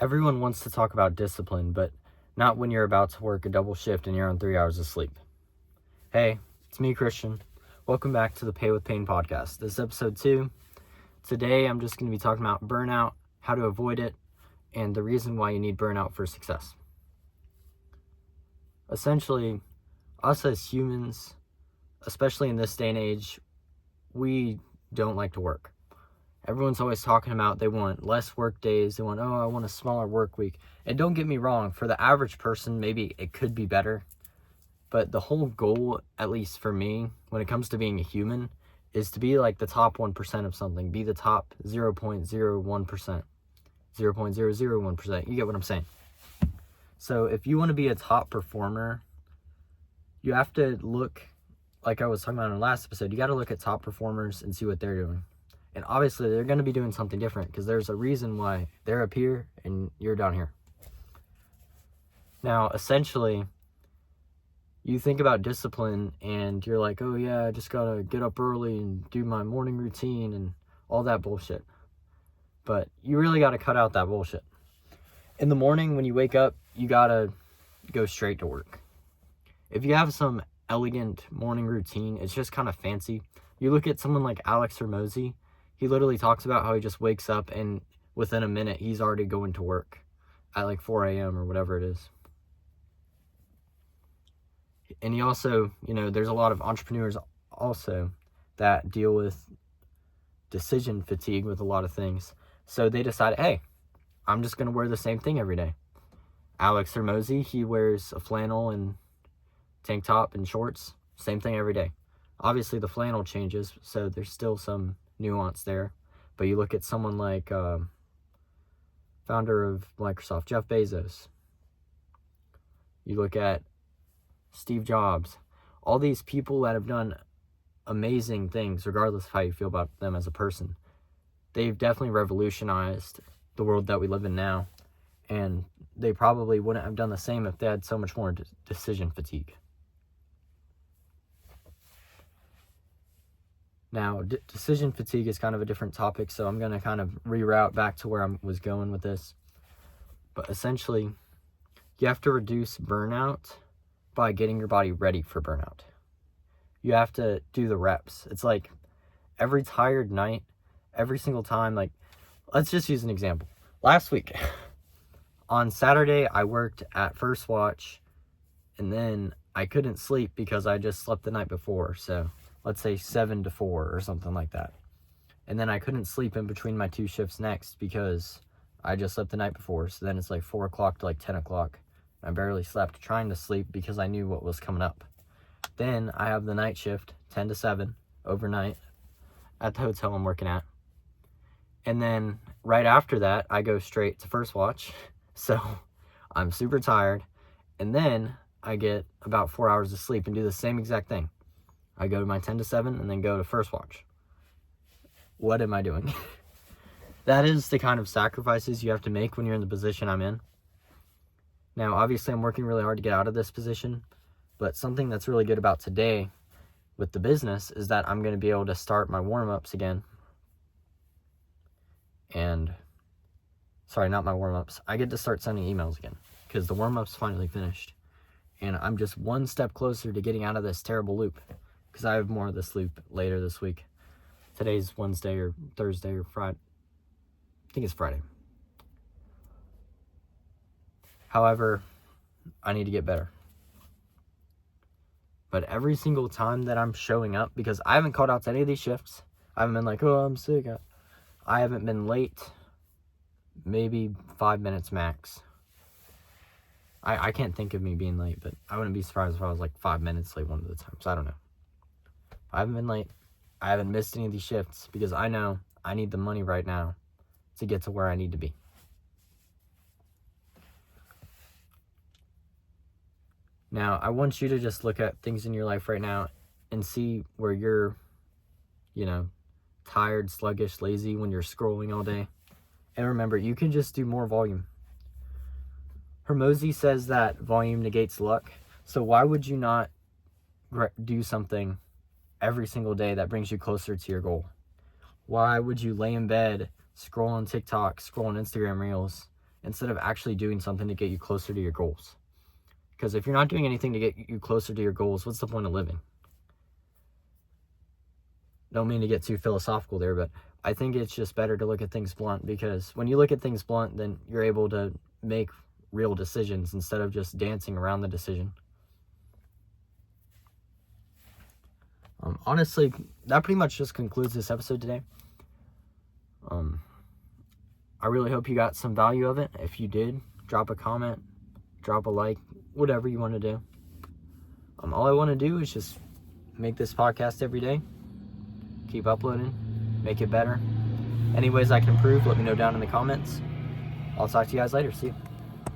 Everyone wants to talk about discipline, but not when you're about to work a double shift and you're on 3 hours of sleep. Hey, it's me, Christian. Welcome back to the Pay with Pain podcast. This is episode 2. Today, I'm just going to be talking about burnout, how to avoid it, and the reason why you need burnout for success. Essentially, us as humans, especially in this day and age, we don't like to work. Everyone's always talking about they want less work days. They want, I want a smaller work week. And don't get me wrong, for the average person, maybe it could be better. But the whole goal, at least for me, when it comes to being a human, is to be like the top 1% of something. Be the top 0.01%. 0.001%. You get what I'm saying? So if you want to be a top performer, you have to look, like I was talking about in the last episode, you got to look at top performers and see what they're doing. And obviously, they're going to be doing something different because there's a reason why they're up here and you're down here. Now, essentially, you think about discipline and you're like, oh yeah, I just got to get up early and do my morning routine and all that bullshit. But you really got to cut out that bullshit. In the morning, when you wake up, you got to go straight to work. If you have some elegant morning routine, it's just kind of fancy. You look at someone like Alex Hormozy. He literally talks about how he just wakes up and within a minute, he's already going to work at like 4 a.m. or whatever it is. And he also, there's a lot of entrepreneurs also that deal with decision fatigue with a lot of things. So they decided, hey, I'm just going to wear the same thing every day. Alex Hormozy, he wears a flannel and tank top and shorts, same thing every day. Obviously, the flannel changes, so there's still some nuance there. But you look at someone like founder of Microsoft, Jeff Bezos. You look at Steve Jobs. All these people that have done amazing things, regardless of how you feel about them as a person. They've definitely revolutionized the world that we live in now. And they probably wouldn't have done the same if they had so much more decision fatigue. Now, decision fatigue is kind of a different topic, so I'm going to kind of reroute back to where I was going with this. But essentially, you have to reduce burnout by getting your body ready for burnout. You have to do the reps. It's like every tired night, every single time, like, let's just use an example. Last week, on Saturday, I worked at First Watch, and then I couldn't sleep because I just slept the night before, so let's say 7 to 4 or something like that. And then I couldn't sleep in between my 2 shifts next because I just slept the night before. So then it's like 4 o'clock to like 10 o'clock. I barely slept trying to sleep because I knew what was coming up. Then I have the night shift, 10 to 7, overnight at the hotel I'm working at. And then right after that, I go straight to First Watch. So I'm super tired. And then I get about 4 hours of sleep and do the same exact thing. I go to my 10 to 7 and then go to First Watch. What am I doing? That is the kind of sacrifices you have to make when you're in the position I'm in. Now, obviously, I'm working really hard to get out of this position, but something that's really good about today with the business is that I'm going to be able to start my warm-ups again. And, sorry, not my warm-ups. I get to start sending emails again because the warm-up's finally finished. And I'm just one step closer to getting out of this terrible loop. Because I have more of this loop later this week. Today's Wednesday or Thursday or Friday. I think it's Friday. However, I need to get better. But every single time that I'm showing up, because I haven't called out to any of these shifts. I haven't been like, oh, I'm sick. I haven't been late. Maybe 5 minutes max. I can't think of me being late, but I wouldn't be surprised if I was like 5 minutes late one of the times. I don't know. I haven't been late. I haven't missed any of these shifts because I know I need the money right now to get to where I need to be. Now, I want you to just look at things in your life right now and see where you're, tired, sluggish, lazy when you're scrolling all day. And remember, you can just do more volume. Hormozy says that volume negates luck. So why would you not do something every single day that brings you closer to your goal? Why would you lay in bed, scroll on TikTok, scroll on Instagram Reels, instead of actually doing something to get you closer to your goals. Because if you're not doing anything to get you closer to your goals, what's the point of living? Don't mean to get too philosophical there, but I think it's just better to look at things blunt, because when you look at things blunt, then you're able to make real decisions instead of just dancing around the decision. Honestly, that pretty much just concludes this episode today. I really hope you got some value of it. If you did, drop a comment, drop a like, whatever you want to do. All I want to do is just make this podcast every day, keep uploading, make it better. Any ways I can improve, let me know down in the comments. I'll talk to you guys later. See you.